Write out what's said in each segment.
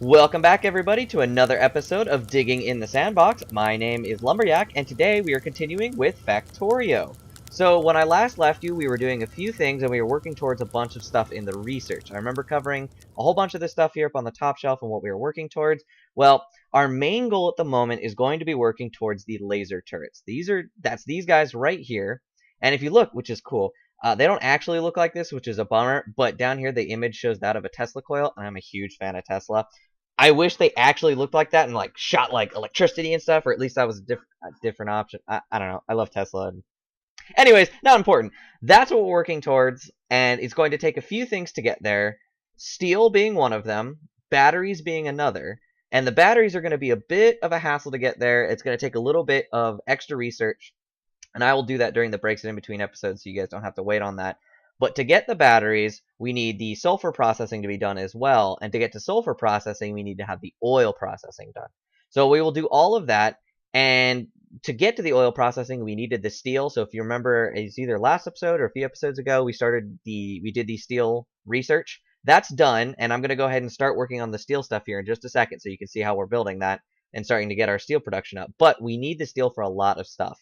Welcome back, everybody, to another episode of Digging in the Sandbox. My name is Lumberjack, and today we are continuing with Factorio. So, when I last left you, we were doing a few things, and we were working towards a bunch of stuff in the research. I remember covering a whole bunch of this stuff here up on the top shelf and what we were working towards. Well, our main goal at the moment is going to be working towards the laser turrets. That's these guys right here. And if you look, which is cool, they don't actually look like this, which is a bummer, but down here the image shows that of a Tesla coil, and I'm a huge fan of Tesla. I wish they actually looked like that and like shot like electricity and stuff, or at least that was a different option. I don't know. I love Tesla. Anyways, not important. That's what we're working towards, and it's going to take a few things to get there. Steel being one of them, batteries being another, and the batteries are going to be a bit of a hassle to get there. It's going to take a little bit of extra research, and I will do that during the breaks and in between episodes, so you guys don't have to wait on that. But to get the batteries, we need the sulfur processing to be done as well. And to get to sulfur processing, we need to have the oil processing done. So we will do all of that. And to get to the oil processing, we needed the steel. So if you remember, it's either last episode or a few episodes ago, we did the steel research. That's done. And I'm going to go ahead and start working on the steel stuff here in just a second so you can see how we're building that and starting to get our steel production up. But we need the steel for a lot of stuff.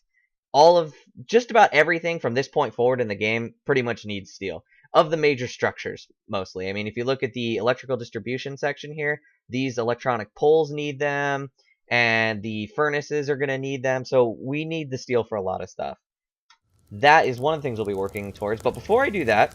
All of just about everything from this point forward in the game pretty much needs steel. Of the major structures, mostly. I mean, if you look at the electrical distribution section here, these electronic poles need them, and the furnaces are going to need them, so we need the steel for a lot of stuff. That is one of the things we'll be working towards, but before I do that,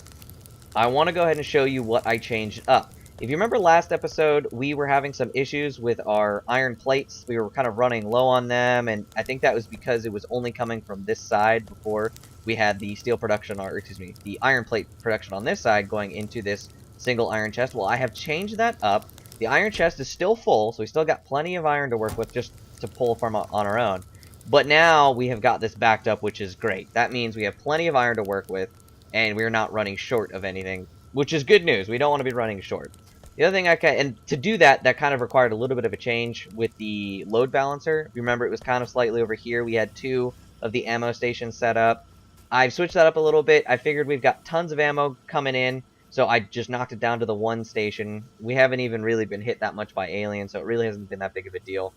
I want to go ahead and show you what I changed up. If you remember last episode, we were having some issues with our iron plates. We were kind of running low on them, and I think that was because it was only coming from this side before we had the steel production, or excuse me, the iron plate production on this side going into this single iron chest. Well, I have changed that up. The iron chest is still full, so we still got plenty of iron to work with just to pull from on our own. But now we have got this backed up, which is great. That means we have plenty of iron to work with, and we're not running short of anything, which is good news. We don't want to be running short. The other thing and to do that, that kind of required a little bit of a change with the load balancer. Remember, it was kind of slightly over here. We had 2 of the ammo stations set up. I've switched that up a little bit. I figured we've got tons of ammo coming in, so I just knocked it down to the 1 station. We haven't even really been hit that much by aliens, so it really hasn't been that big of a deal.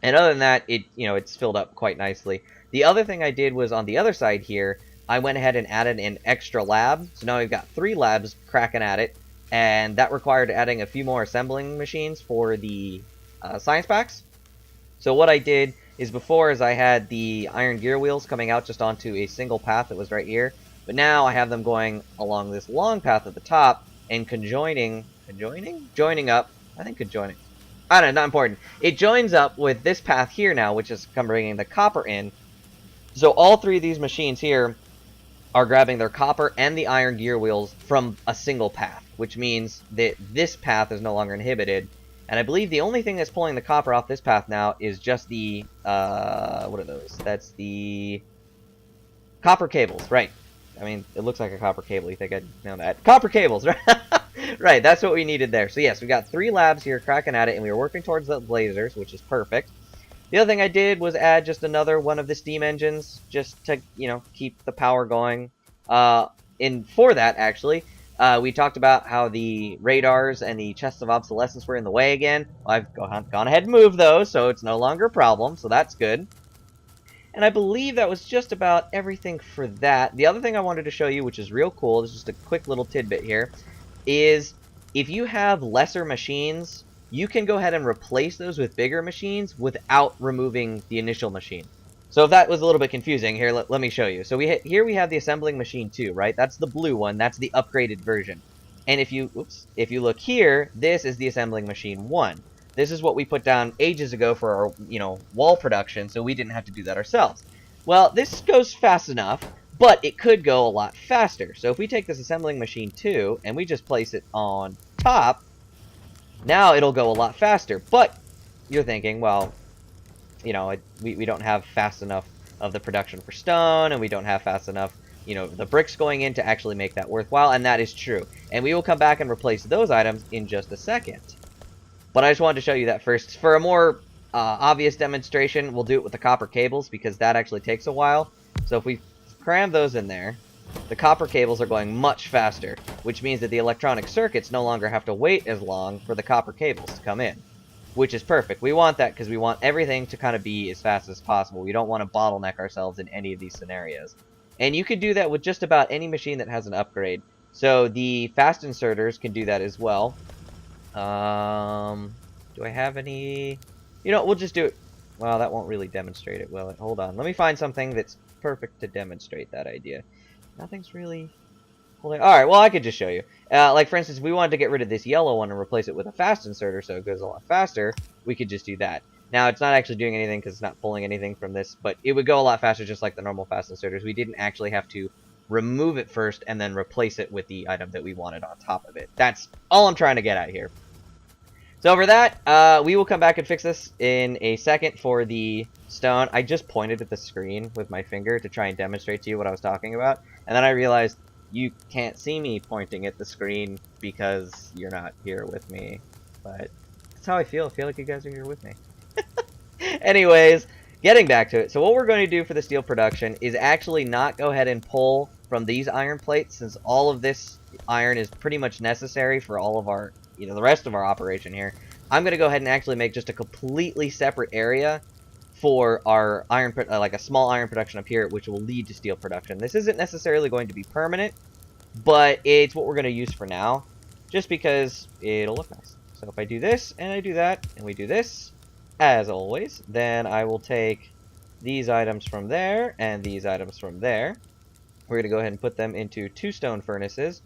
And other than that, it's filled up quite nicely. The other thing I did was on the other side here, I went ahead and added an extra lab. So now we've got 3 labs cracking at it. And that required adding a few more assembling machines for the science packs. So what I did is before I had the iron gear wheels coming out just onto a single path that was right here. But now I have them going along this long path at the top and joining up. I think conjoining. I don't know, not important. It joins up with this path here now, which is bringing the copper in. So all 3 of these machines here are grabbing their copper and the iron gear wheels from a single path, which means that this path is no longer inhibited. And I believe the only thing that's pulling the copper off this path now is just the, what are those? That's the copper cables, right. I mean, it looks like a copper cable. You think I'd know that? Copper cables, right? Right, that's what we needed there. So yes, we got 3 labs here cracking at it, and we were working towards the lasers, which is perfect. The other thing I did was add just another one of the steam engines, just to, keep the power going. For that, actually, we talked about how the radars and the chests of obsolescence were in the way again. Well, I've gone ahead and moved those, so it's no longer a problem, so that's good. And I believe that was just about everything for that. The other thing I wanted to show you, which is real cool, this is just a quick little tidbit here, is if you have lesser machines, you can go ahead and replace those with bigger machines without removing the initial machine. So if that was a little bit confusing, here, let me show you. So here we have the assembling machine 2, right? That's the blue one. That's the upgraded version. And if you look here, this is the assembling machine 1. This is what we put down ages ago for our, wall production, so we didn't have to do that ourselves. Well, this goes fast enough, but it could go a lot faster. So if we take this assembling machine 2 and we just place it on top, now it'll go a lot faster. But you're thinking, well, we don't have fast enough of the production for stone, and we don't have fast enough, the bricks going in to actually make that worthwhile, and that is true. And we will come back and replace those items in just a second. But I just wanted to show you that first. For a more obvious demonstration, we'll do it with the copper cables, because that actually takes a while. So if we cram those in there, the copper cables are going much faster, which means that the electronic circuits no longer have to wait as long for the copper cables to come in, which is perfect. We want that because we want everything to kind of be as fast as possible. We don't want to bottleneck ourselves in any of these scenarios. And you can do that with just about any machine that has an upgrade. So the fast inserters can do that as well. Do I have any? You know, we'll just do it. Well, that won't really demonstrate it, will it? Hold on. Let me find something that's perfect to demonstrate that idea. Nothing's really holding. Alright, well, I could just show you. Like, for instance, if we wanted to get rid of this yellow one and replace it with a fast inserter so it goes a lot faster, we could just do that. Now, it's not actually doing anything because it's not pulling anything from this, but it would go a lot faster just like the normal fast inserters. We didn't actually have to remove it first and then replace it with the item that we wanted on top of it. That's all I'm trying to get at here. So for that, we will come back and fix this in a second for the stone. I just pointed at the screen with my finger to try and demonstrate to you what I was talking about, and then I realized you can't see me pointing at the screen because you're not here with me, but that's how I feel. I feel like you guys are here with me. Anyways, getting back to it. So what we're going to do for the steel production is actually not go ahead and pull from these iron plates, since all of this iron is pretty much necessary for all of our, the rest of our operation here. I'm going to go ahead and actually make just a completely separate area for our iron, like a small iron production up here, which will lead to steel production. This isn't necessarily going to be permanent, but it's what we're going to use for now, just because it'll look nice. So if I do this, and I do that, and we do this, as always, then I will take these items from there, and these items from there. We're going to go ahead and put them into 2 stone furnaces.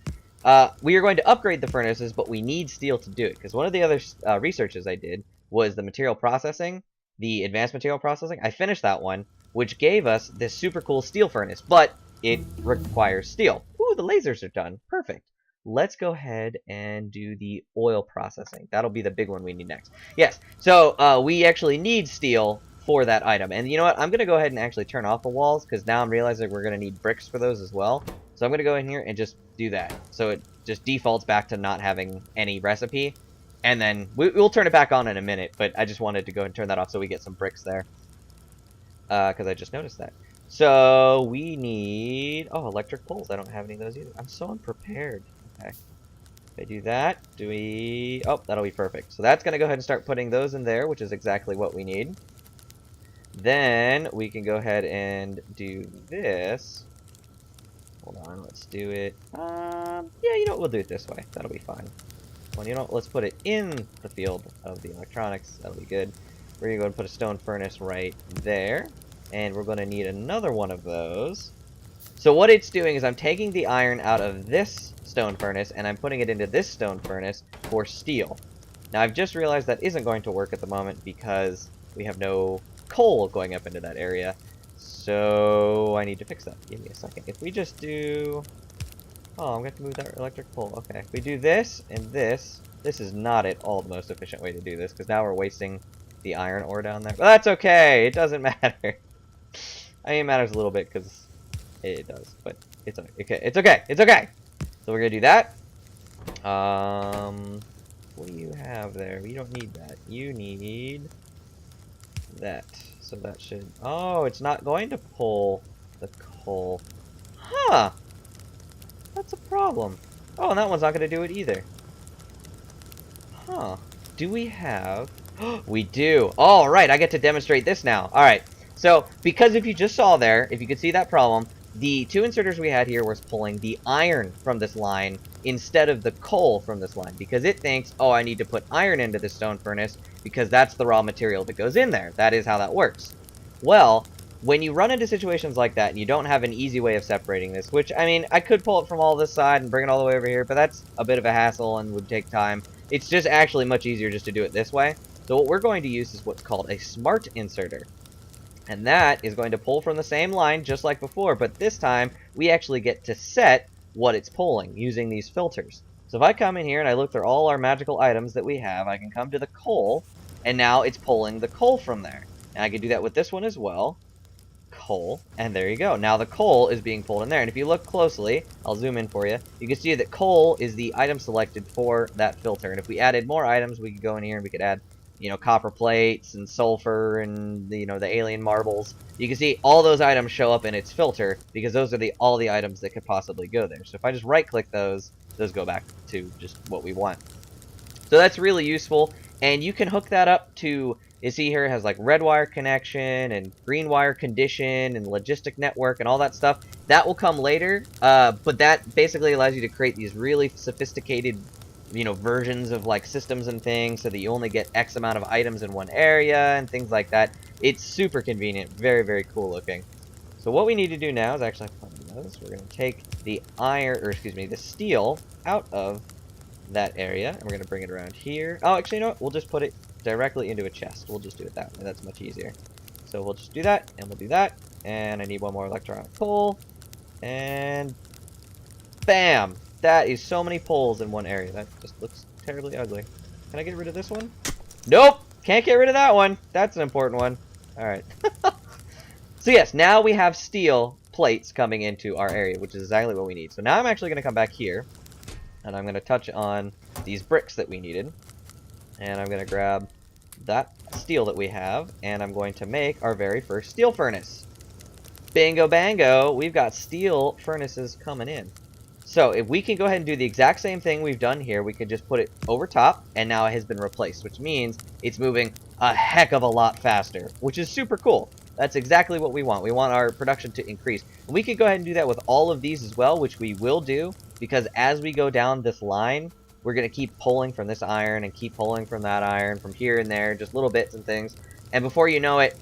We are going to upgrade the furnaces, but we need steel to do it, because one of the other researches I did was the material processing, the advanced material processing. I finished that one, which gave us this super cool steel furnace, but it requires steel. Ooh, the lasers are done. Perfect. Let's go ahead and do the oil processing. That'll be the big one we need next. Yes, so we actually need steel for that item. And you know what? I'm going to go ahead and actually turn off the walls, because now I'm realizing we're going to need bricks for those as well. So I'm going to go in here and just do that. So it just defaults back to not having any recipe. And then we'll turn it back on in a minute, but I just wanted to go and turn that off so we get some bricks there. Because I just noticed that. So we need... Oh, electric poles. I don't have any of those either. I'm so unprepared. Okay. If I do that, do we... Oh, that'll be perfect. So that's going to go ahead and start putting those in there, which is exactly what we need. Then we can go ahead and do this. Hold on, let's do it. Yeah, you know what? We'll do it this way. That'll be fine. Well, you know what? Let's put it in the field of the electronics. That'll be good. We're going to go and put a stone furnace right there. And we're going to need another one of those. So what it's doing is I'm taking the iron out of this stone furnace and I'm putting it into this stone furnace for steel. Now I've just realized that isn't going to work at the moment because we have no coal going up into that area. So I need to fix that. Give me a second. If we just do... Oh, I'm going to have to move that electric pole. Okay, if we do this and this is not at all the most efficient way to do this, because now we're wasting the iron ore down there. But that's okay. It doesn't matter. I mean, it matters a little bit, because it does. But it's okay. It's okay. It's okay. So we're going to do that. What do you have there? You don't need that. You need that. So that should... Oh, it's not going to pull the coal. Huh. That's a problem. Oh, and that one's not going to do it either. Huh. Do we have... We do. All right, I get to demonstrate this now. All right. So, because if you just saw there, if you could see that problem, the 2 inserters we had here was pulling the iron from this line instead of the coal from this line. Because it thinks, oh, I need to put iron into the stone furnace because that's the raw material that goes in there. That is how that works. Well... When you run into situations like that, and you don't have an easy way of separating this, which, I mean, I could pull it from all this side and bring it all the way over here, but that's a bit of a hassle and would take time. It's just actually much easier just to do it this way. So what we're going to use is what's called a smart inserter. And that is going to pull from the same line just like before, but this time we actually get to set what it's pulling using these filters. So if I come in here and I look through all our magical items that we have, I can come to the coal, and now it's pulling the coal from there. And I can do that with this one as well. Coal, and there you go. Now the coal is being pulled in there, and if you look closely, I'll zoom in for you, you can see that coal is the item selected for that filter, and if we added more items, we could go in here and we could add you know, copper plates and sulfur and the, you know, the alien marbles. You can see all those items show up in its filter because those are all the items that could possibly go there. So if I just right click those go back to just what we want. So that's really useful, and you can hook that up to, you see here it has like red wire connection and green wire condition and logistic network and all that stuff. That will come later, but that basically allows you to create these really sophisticated, you know, versions of like systems and things so that you only get X amount of items in one area and things like that. It's super convenient, very, very cool looking. So what we need to do now is actually, we're going to take the iron, or excuse me, the steel out of that area, and we're going to bring it around here. Oh, actually, you know what? We'll just put it directly into a chest. We'll just do it that way. That's much easier. So we'll just do that, and we'll do that. And I need one more electronic pole. And bam! That is so many poles in one area. That just looks terribly ugly. Can I get rid of this one? Nope! Can't get rid of that one. That's an important one. Alright. So yes, now we have steel plates coming into our area, which is exactly what we need. So now I'm actually going to come back here. And I'm going to touch on these bricks that we needed. And I'm going to grab that steel that we have. And I'm going to make our very first steel furnace. Bingo bango, we've got steel furnaces coming in. So if we can go ahead and do the exact same thing we've done here, we can just put it over top. And now it has been replaced, which means it's moving a heck of a lot faster. Which is super cool. That's exactly what we want. We want our production to increase. And we could go ahead and do that with all of these as well, which we will do. Because as we go down this line, we're going to keep pulling from this iron and keep pulling from that iron from here and there, just little bits and things. And before you know it,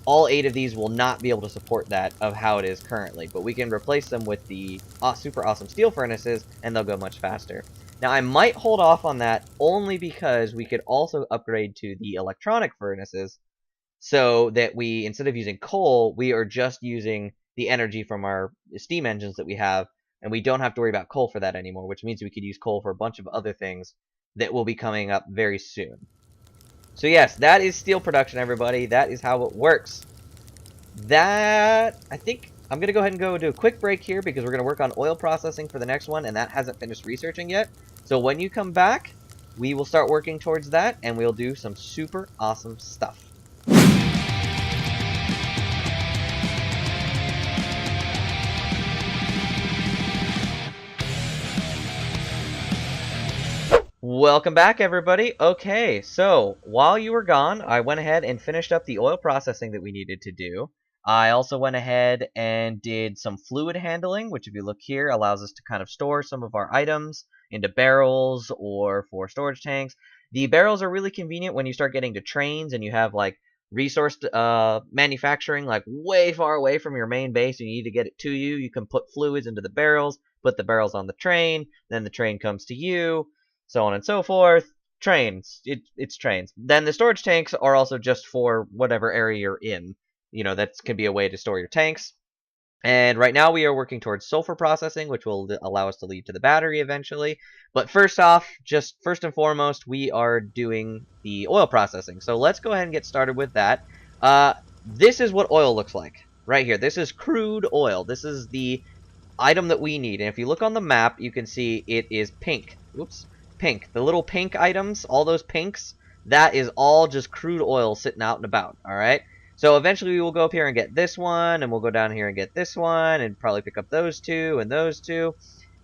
all 8 of these will not be able to support that of how it is currently. But we can replace them with the super awesome steel furnaces, and they'll go much faster. Now, I might hold off on that only because we could also upgrade to the electronic furnaces so that we, instead of using coal, we are just using the energy from our steam engines that we have. And we don't have to worry about coal for that anymore, which means we could use coal for a bunch of other things that will be coming up very soon. So yes, that is steel production, everybody. That is how it works. That, I think, I'm going to go ahead and go do a quick break here because we're going to work on oil processing for the next one, and that hasn't finished researching yet. So when you come back, we will start working towards that, and we'll do some super awesome stuff. Welcome back, everybody. Okay, so while you were gone, I went ahead and finished up the oil processing that we needed to do. I also went ahead and did some fluid handling, which if you look here, allows us to kind of store some of our items into barrels or for storage tanks. The barrels are really convenient when you start getting to trains and you have like resource manufacturing like way far away from your main base and you need to get it to you. You can put fluids into the barrels, put the barrels on the train, then the train comes to you, so on and so forth. Trains. It's trains. Then the storage tanks are also just for whatever area you're in. You know, that can be a way to store your tanks. And right now we are working towards sulfur processing, which will allow us to lead to the battery eventually. But first off, just first and foremost, we are doing the oil processing. So let's go ahead and get started with that. This is what oil looks like right here. This is crude oil. This is the item that we need. And if you look on the map, you can see it is pink. Oops. Pink. The little pink items, all those pinks, that is all just crude oil sitting out and about. All right. So eventually we will go up here and get this one, and we'll go down here and get this one, and probably pick up those two and those two.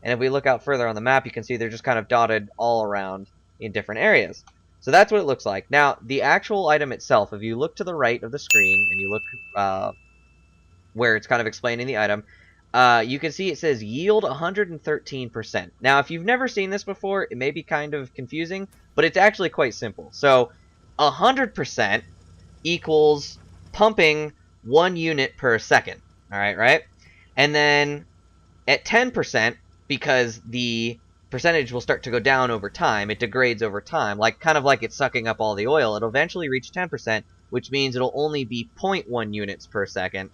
And if we look out further on the map, you can see they're just kind of dotted all around in different areas. So that's what it looks like. Now, the actual item itself, if you look to the right of the screen, and you look where it's kind of explaining the item, you can see it says yield 113%. Now, if you've never seen this before, it may be kind of confusing, but it's actually quite simple. So, 100% equals pumping 1 unit per second. All right, right? And then at 10%, because the percentage will start to go down over time, it degrades over time, like kind of like it's sucking up all the oil, it'll eventually reach 10%, which means it'll only be 0.1 units per second,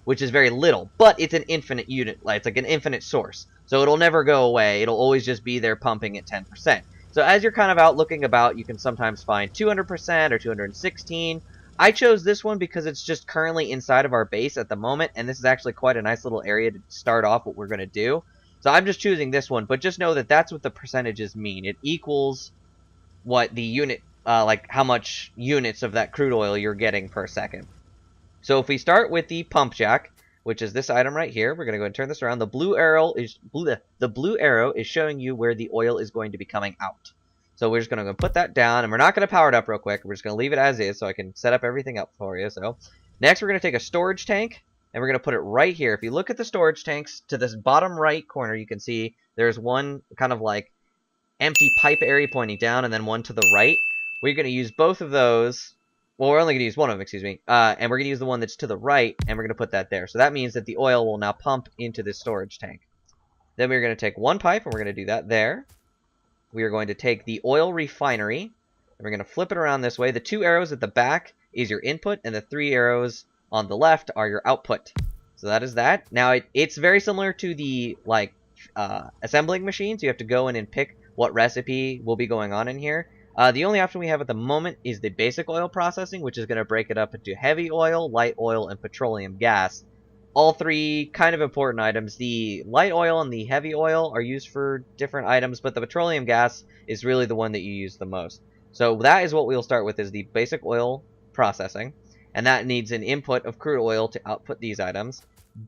which is very little, but it's an infinite unit, it's like an infinite source. So it'll never go away, it'll always just be there pumping at 10%. So as you're kind of out looking about, you can sometimes find 200% or 216. I chose this one because it's just currently inside of our base at the moment, and this is actually quite a nice little area to start off what we're going to do. So I'm just choosing this one, but just know that that's what the percentages mean. It equals what the unit like how much units of that crude oil you're getting per second. So if we start with the pump jack, which is this item right here, we're going to go and turn this around. The blue arrow is showing you where the oil is going to be coming out. So we're just going to go put that down, and we're not going to power it up real quick. We're just going to leave it as is so I can set up everything up for you. So next we're going to take a storage tank, and we're going to put it right here. If you look at the storage tanks, to this bottom right corner, you can see there's one kind of like empty pipe area pointing down, and then one to the right. We're going to use both of those. Well, we're only going to use one of them, excuse me. And we're going to use the one that's to the right, and we're going to put that there. So that means that the oil will now pump into this storage tank. Then we're going to take one pipe, and we're going to do that there. We are going to take the oil refinery, and we're going to flip it around this way. The 2 arrows at the back is your input, and the 3 arrows on the left are your output. So that is that. Now, it's very similar to the, like, assembling machines. You have to go in and pick what recipe will be going on in here. The only option we have at the moment is the basic oil processing, which is going to break it up into heavy oil, light oil, and petroleum gas. All 3 kind of important items. The light oil and the heavy oil are used for different items, but the petroleum gas is really the one that you use the most. So that is what we'll start with, is the basic oil processing, and that needs an input of crude oil to output these items.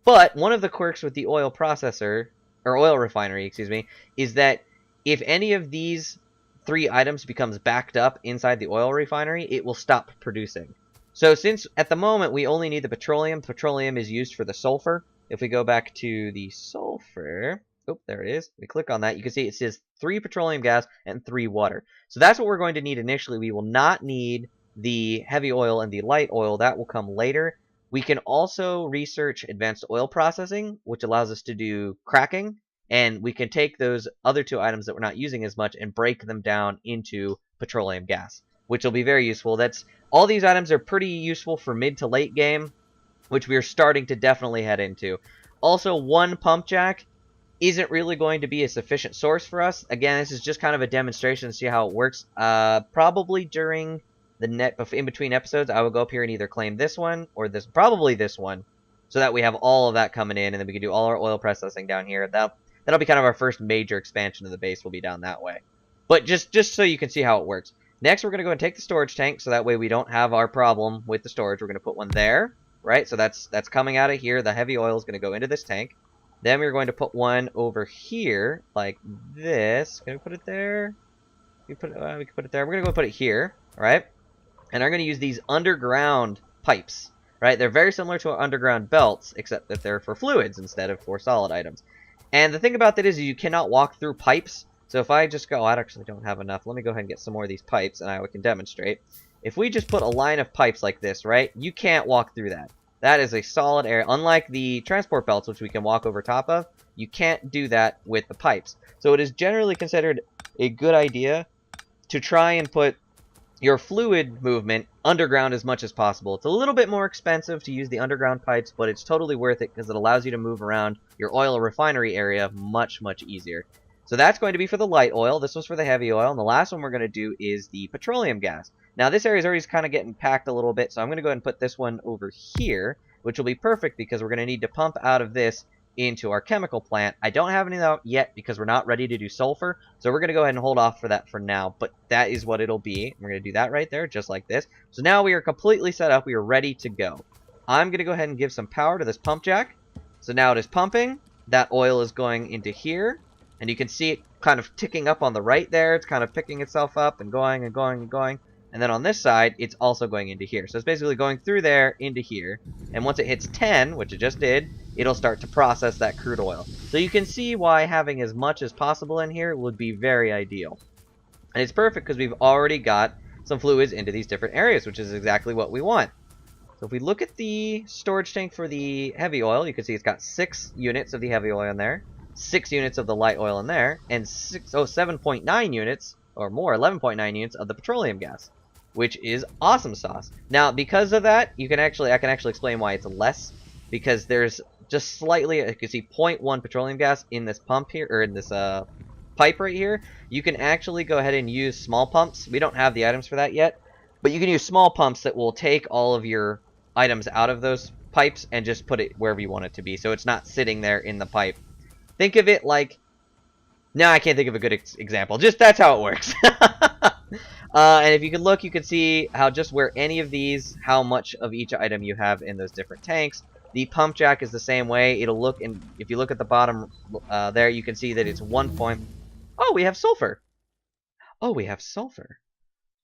But one of the quirks with the oil processor, or oil refinery, excuse me, is that if any of these 3 items becomes backed up inside the oil refinery, it will stop producing. So since at the moment we only need the petroleum is used for the sulfur. If we go back to the sulfur, oh, there it is. We click on that, you can see it says 3 petroleum gas and 3 water. So that's what we're going to need initially. We will not need the heavy oil and the light oil. That will come later. We can also research advanced oil processing, which allows us to do cracking. And we can take those other 2 items that we're not using as much and break them down into petroleum gas, which will be very useful. All these items are pretty useful for mid to late game, which we are starting to definitely head into. Also, one pump jack isn't really going to be a sufficient source for us. Again, this is just kind of a demonstration to see how it works. Probably during the in between episodes, I will go up here and either claim this one or probably this one, so that we have all of that coming in, and then we can do all our oil processing down here. That'll be kind of our first major expansion of the base, will be down that way. But just so you can see how it works. Next, we're going to go and take the storage tank, so that way we don't have our problem with the storage. We're going to put one there, right? So that's coming out of here. The heavy oil is going to go into this tank. Then we're going to put one over here, like this. Can we put it there? We can put it there. We're going to go put it here, right? And I'm going to use these underground pipes, right? They're very similar to our underground belts, except that they're for fluids instead of for solid items. And the thing about that is you cannot walk through pipes. So if I just go, I actually don't have enough. Let me go ahead and get some more of these pipes, and I can demonstrate. If we just put a line of pipes like this, right, you can't walk through that. That is a solid area. Unlike the transport belts, which we can walk over top of, you can't do that with the pipes. So it is generally considered a good idea to try and put your fluid movement underground as much as possible. It's a little bit more expensive to use the underground pipes, but it's totally worth it because it allows you to move around your oil refinery area much, much easier. So that's going to be for the light oil. This was for the heavy oil. And the last one we're going to do is the petroleum gas. Now, this area is already kind of getting packed a little bit, so I'm going to go ahead and put this one over here, which will be perfect because we're going to need to pump out of this into our chemical plant. I don't have any out yet because we're not ready to do sulfur, so we're going to go ahead and hold off for that for now, but that is what it'll be. We're going to do that right there, just like this. So now we are completely set up. We are ready to go. I'm going to go ahead and give some power to this pump jack. So now it is pumping. That oil is going into here. And you can see it kind of ticking up on the right there. It's kind of picking itself up and going and going and going. And then on this side, it's also going into here. So it's basically going through there into here. And once it hits 10, which it just did, it'll start to process that crude oil. So you can see why having as much as possible in here would be very ideal. And it's perfect because we've already got some fluids into these different areas, which is exactly what we want. So if we look at the storage tank for the heavy oil, you can see it's got 6 units of the heavy oil in there. 6 units of the light oil in there, and 7.9 units, or more, 11.9 units of the petroleum gas, which is awesome sauce. Now, because of that, I can actually explain why it's less, because there's just slightly, you can see 0.1 petroleum gas in this pump here, or in this pipe right here. You can actually go ahead and use small pumps. We don't have the items for that yet, but you can use small pumps that will take all of your items out of those pipes and just put it wherever you want it to be, so it's not sitting there in the pipe. Think of it like... No, I can't think of a good example. Just that's how it works. And if you can look, you can see how just where any of these, how much of each item you have in those different tanks. The pump jack is the same way. It'll look, and if you look at the bottom there, you can see that it's 1 point. Oh, we have sulfur. Oh, we have sulfur.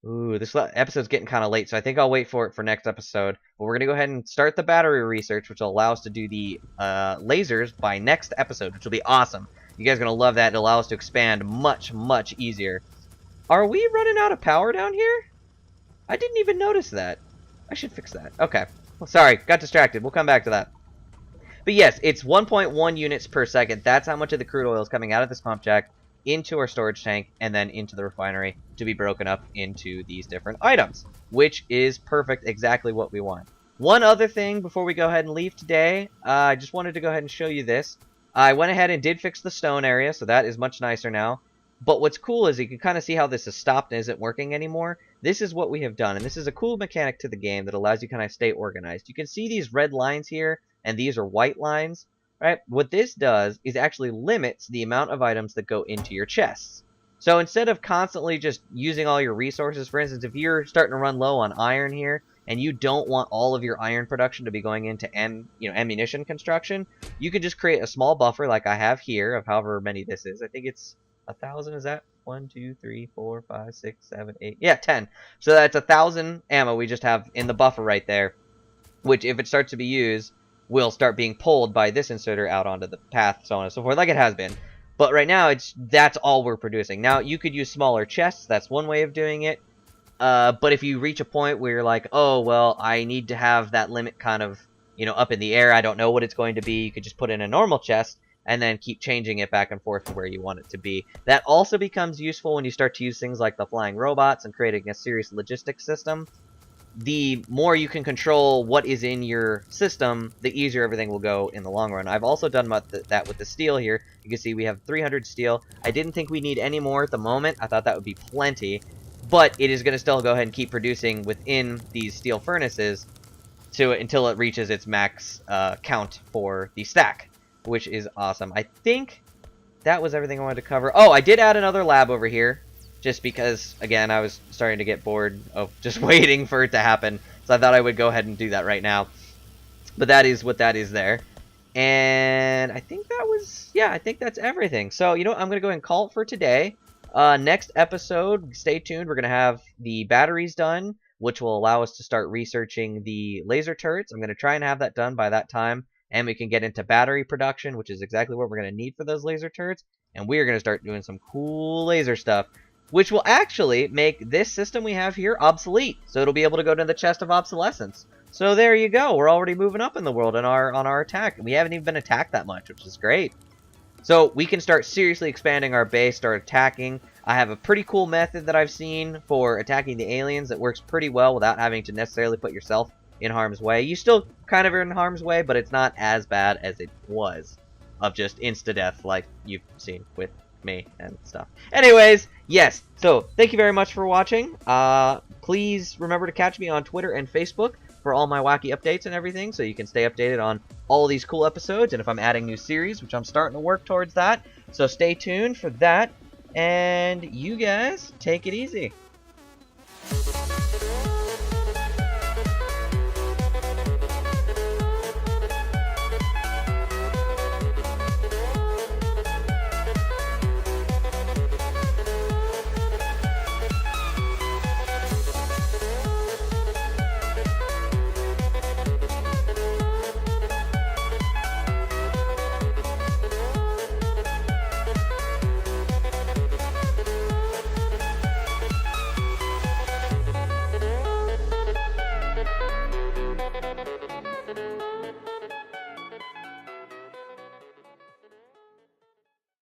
Ooh, this episode's getting kind of late, so I think I'll wait for it for next episode. But we're going to go ahead and start the battery research, which will allow us to do the lasers by next episode, which will be awesome. You guys are going to love that. It'll allow us to expand much, much easier. Are we running out of power down here? I didn't even notice that. I should fix that. Okay. Well, sorry, got distracted. We'll come back to that. But yes, it's 1.1 units per second. That's how much of the crude oil is coming out of this pump jack into our storage tank and then into the refinery to be broken up into these different items, which is perfect, exactly what we want. One other thing before we go ahead and leave today, I just wanted to go ahead and show you this. I went ahead and did fix the stone area, so that is much nicer now. But what's cool is you can kind of see how this is stopped and isn't working anymore. This is what we have done, and this is a cool mechanic to the game that allows you to kind of stay organized. You can see these red lines here, and these are white lines. Right? What this does is actually limits the amount of items that go into your chests. So instead of constantly just using all your resources, for instance, if you're starting to run low on iron here, and you don't want all of your iron production to be going into ammunition construction, you could just create a small buffer like I have here of however many this is. I think it's 1,000, is that? 1, 2, 3, 4, 5, 6, 7, 8. Yeah, 10. So that's 1,000 ammo we just have in the buffer right there, which if it starts to be used, will start being pulled by this inserter out onto the path, so on and so forth, like it has been. But right now, that's all we're producing. Now, you could use smaller chests. That's one way of doing it. But if you reach a point where you're like, oh, well, I need to have that limit kind of, up in the air. I don't know what it's going to be. You could just put in a normal chest and then keep changing it back and forth to where you want it to be. That also becomes useful when you start to use things like the flying robots and creating a serious logistics system. The more you can control what is in your system, the easier everything will go in the long run. I've also done that with the steel here. You can see we have 300 steel. I didn't think we need any more at the moment. I thought that would be plenty. But it is going to still go ahead and keep producing within these steel furnaces until it reaches its max count for the stack, which is awesome. I think that was everything I wanted to cover. Oh, I did add another lab over here. Just because, again, I was starting to get bored of just waiting for it to happen. So I thought I would go ahead and do that right now. But that is what that is there. And I think that was, yeah, I think that's everything. So, I'm going to go ahead and call it for today. Next episode, stay tuned. We're going to have the batteries done, which will allow us to start researching the laser turrets. I'm going to try and have that done by that time. And we can get into battery production, which is exactly what we're going to need for those laser turrets. And we are going to start doing some cool laser stuff, which will actually make this system we have here obsolete. So it'll be able to go to the chest of obsolescence. So there you go. We're already moving up in the world on our attack. We haven't even been attacked that much, which is great. So we can start seriously expanding our base, start attacking. I have a pretty cool method that I've seen for attacking the aliens that works pretty well without having to necessarily put yourself in harm's way. You still kind of are in harm's way, but it's not as bad as it was of just insta-death like you've seen with me and stuff. Anyways, yes, so thank you very much for watching. Please remember to catch me on Twitter and Facebook for all my wacky updates and everything, so you can stay updated on all these cool episodes and if I'm adding new series, which I'm starting to work towards that. So stay tuned for that, and you guys take it easy.